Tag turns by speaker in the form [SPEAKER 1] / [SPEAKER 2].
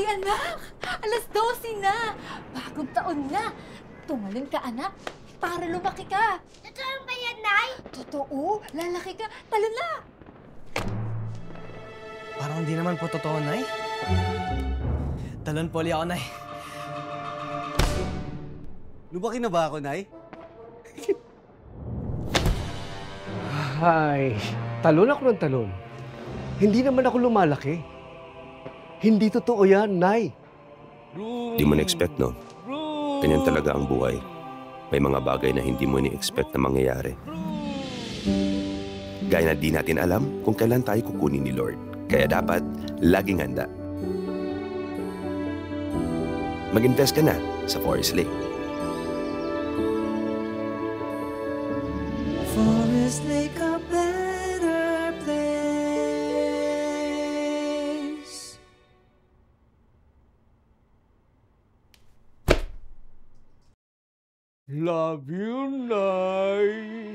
[SPEAKER 1] Uy, anak! Alas 12 na! Bagong taon na! Tumalon ka, anak, para lumaki ka!
[SPEAKER 2] Totoo ba yan, Nay?
[SPEAKER 1] Totoo! Lalaki ka! Talon na!
[SPEAKER 3] Parang hindi naman po totoo, Nay. Talon po ulit ako, Nay.
[SPEAKER 4] Lumaki na ba ako, Nay?
[SPEAKER 5] Ay, talon ako ng talon. Hindi naman ako lumalaki. Hindi totoo yan, Nay.
[SPEAKER 6] Di mo na-expect, no? Ganyan talaga ang buhay. May mga bagay na hindi mo ni-expect na mangyayari. Gaya na di natin alam kung kailan tayo kukunin ni Lord. Kaya dapat, laging handa. Mag-invest ka na sa Forest Lake.
[SPEAKER 7] Forest Lake, a better place.
[SPEAKER 5] Love you, Nay.